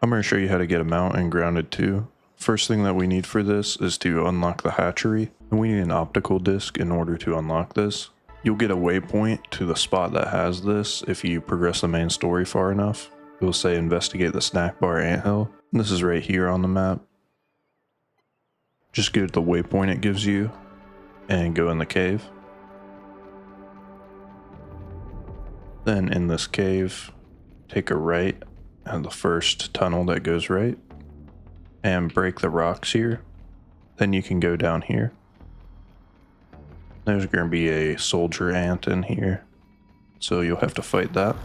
I'm going to show you how to get a mount and grounded too. First thing that we need for this is to unlock the hatchery, and we need an optical disc in order to unlock this. You'll get a waypoint to the spot that has this if you progress the main story far enough. It will say investigate the snack bar anthill. And this is right here on the map. Just go to the waypoint it gives you and go in the cave. Then in this cave, take a right at the first tunnel that goes right and break the rocks here. Then you can go down here. There's going to be a soldier ant in here, so you'll have to fight that.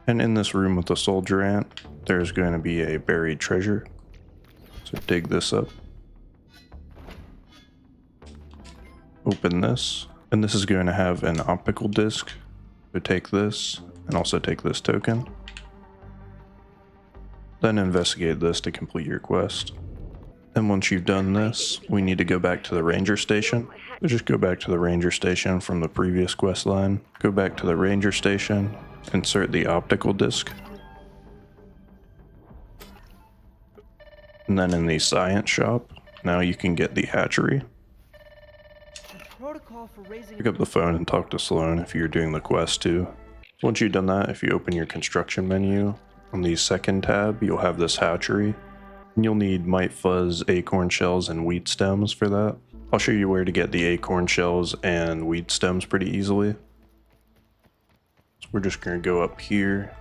And in this room with the soldier ant, there's going to be a buried treasure. So dig this up. Open this, and this is going to have an optical disc. So take this, and also take this token. Then investigate this to complete your quest. And once you've done this, we need to go back to the ranger station. So just go back to the ranger station from the previous quest line. Go back to the ranger station, insert the optical disc. And then in the science shop, now you can get the hatchery. Pick up the phone and talk to Sloan if you're doing the quest too. Once you've done that, if you open your construction menu, on the second tab, you'll have this hatchery. And you'll need mite fuzz, acorn shells, and wheat stems for that. I'll show you where to get the acorn shells and wheat stems pretty easily. So we're just going to go up here.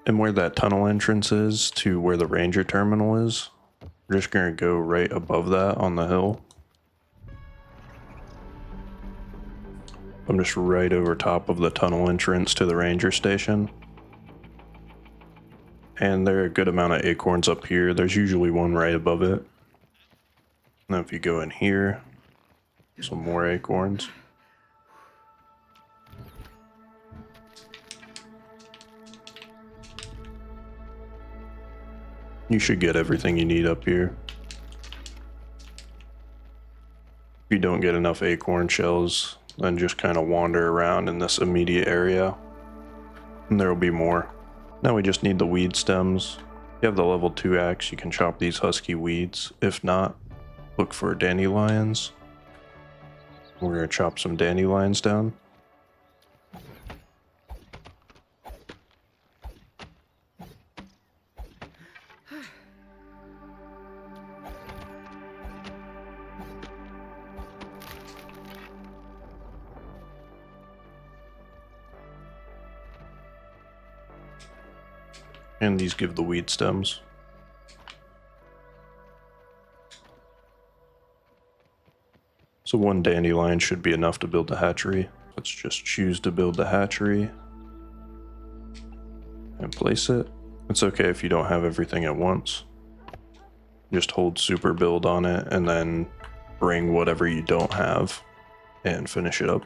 And where that tunnel entrance is to where the ranger terminal is, we're just going to go right above that on the hill. I'm just right over top of the tunnel entrance to the ranger station. And there are a good amount of acorns up here. There's usually one right above it. Now if you go in here, some more acorns. You should get everything you need up here. If you don't get enough acorn shells, then just kind of wander around in this immediate area, and there will be more. Now we just need the weed stems. If you have the level 2 axe, you can chop these husky weeds. If not, look for dandelions. We're going to chop some dandelions down. And these give the weed stems. So one dandelion should be enough to build the hatchery. Let's just choose to build the hatchery and place it. It's okay if you don't have everything at once. Just hold super build on it and then bring whatever you don't have and finish it up.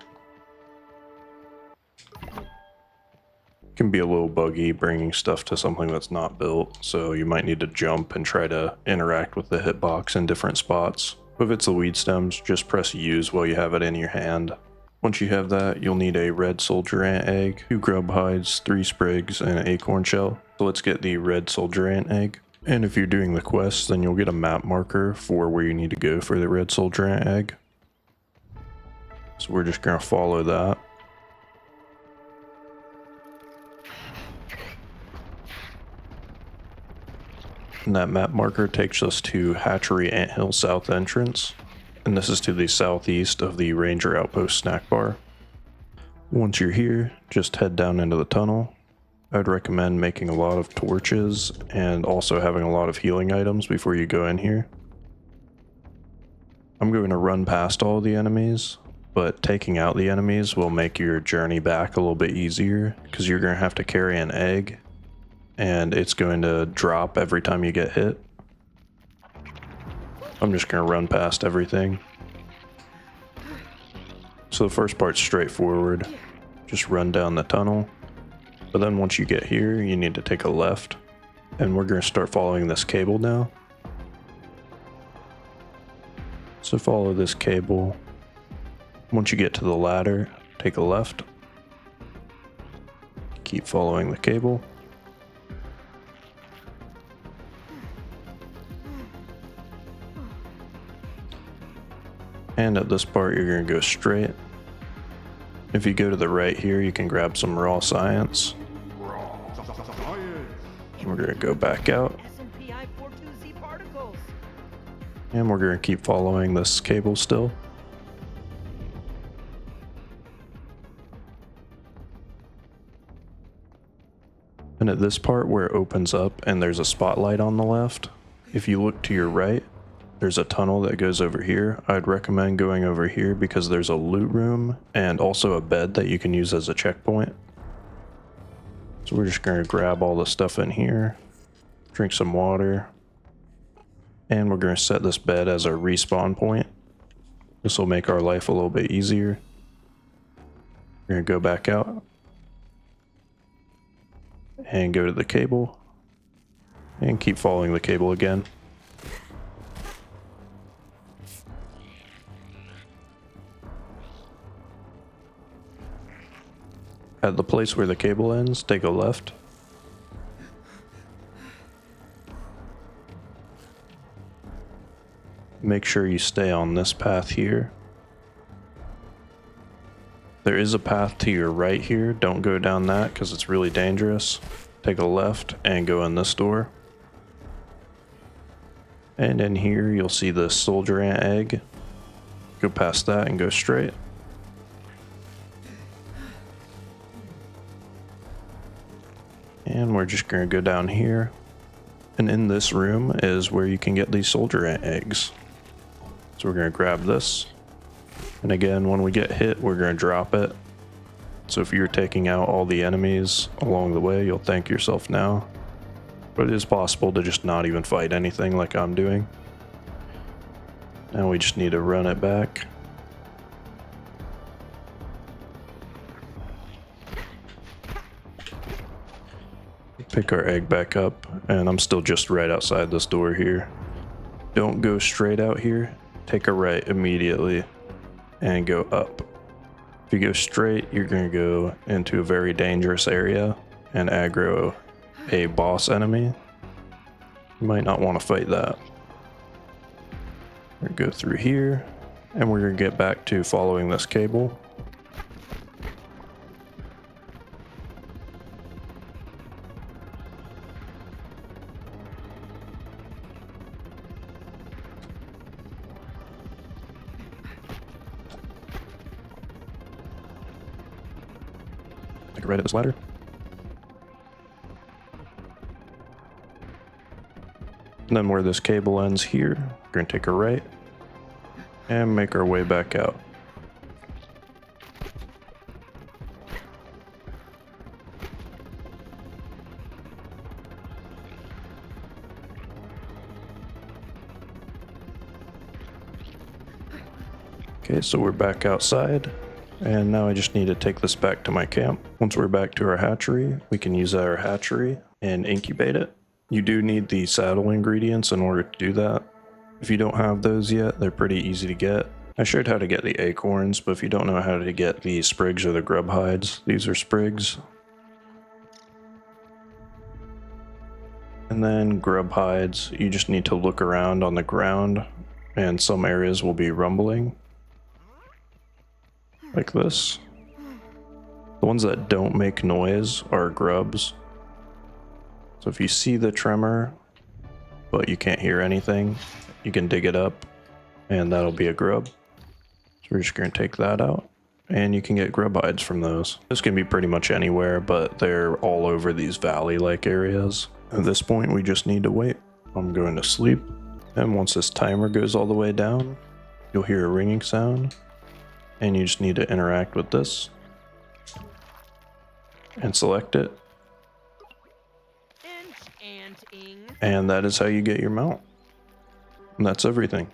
Can be a little buggy bringing stuff to something that's not built, so you might need to jump and try to interact with the hitbox in different spots. But if it's the weed stems, just press use while you have it in your hand. Once you have that, you'll need a red soldier ant egg, 2 grub hides, 3 sprigs, and an acorn shell. So let's get the red soldier ant egg. And if you're doing the quest, then you'll get a map marker for where you need to go for the red soldier ant egg. So we're just gonna follow that. And that map marker takes us to Hatchery Anthill South entrance, and this is to the southeast of the Ranger Outpost snack bar. Once you're here, just head down into the tunnel. I'd recommend making a lot of torches and also having a lot of healing items before you go in here. I'm going to run past all the enemies, but taking out the enemies will make your journey back a little bit easier because you're going to have to carry an egg and it's going to drop every time you get hit. I'm just going to run past everything. So the first part's straightforward. Just run down the tunnel. But then once you get here, you need to take a left. And we're going to start following this cable now. So follow this cable. Once you get to the ladder, take a left. keep following the cable. And at this part, you're going to go straight. If you go to the right here, you can grab some raw science. We're going to go back out. And we're going to keep following this cable still. And at this part where it opens up and there's a spotlight on the left, if you look to your right, there's a tunnel that goes over here. I'd recommend going over here because there's a loot room and also a bed that you can use as a checkpoint. So we're just going to grab all the stuff in here, drink some water, and we're going to set this bed as our respawn point. This will make our life a little bit easier. We're going to go back out and go to the cable and keep following the cable again. At the place where the cable ends, take a left. Make sure you stay on this path here. There is a path to your right here. Don't go down that because it's really dangerous. Take a left and go in this door. And in here, you'll see the soldier ant egg. Go past that and go straight. And we're just going to go down here. And in this room is where you can get these soldier ant eggs. So we're going to grab this. And again, when we get hit, we're going to drop it. So if you're taking out all the enemies along the way, you'll thank yourself now. But it is possible to just not even fight anything like I'm doing. Now we just need to run it back. Pick our egg back up, and I'm still just right outside this door here. Don't go straight out here. Take a right immediately and go up. If you go straight, you're going to go into a very dangerous area and aggro a boss enemy. You might not want to fight that. We're going to go through here, and we're going to get back to following this cable. Take a right at this ladder. And then where this cable ends here, we're going to take a right and make our way back out. Okay, so we're back outside, and now I just need to take this back to my camp. Once we're back to our hatchery, we can use our hatchery and incubate it. You do need the saddle ingredients in order to do that. If you don't have those yet, they're pretty easy to get. I showed how to get the acorns, but if you don't know how to get the sprigs or the grub hides, these are sprigs. And then grub hides, you just need to look around on the ground, and some areas will be rumbling. Like this. The ones that don't make noise are grubs. So if you see the tremor, but you can't hear anything, you can dig it up, and that'll be a grub. So we're just going to take that out, and you can get grub hides from those. This can be pretty much anywhere, but they're all over these valley-like areas. At this point, we just need to wait. I'm going to sleep, and once this timer goes all the way down, you'll hear a ringing sound, and you just need to interact with this, and select it. And that is how you get your mount. And that's everything.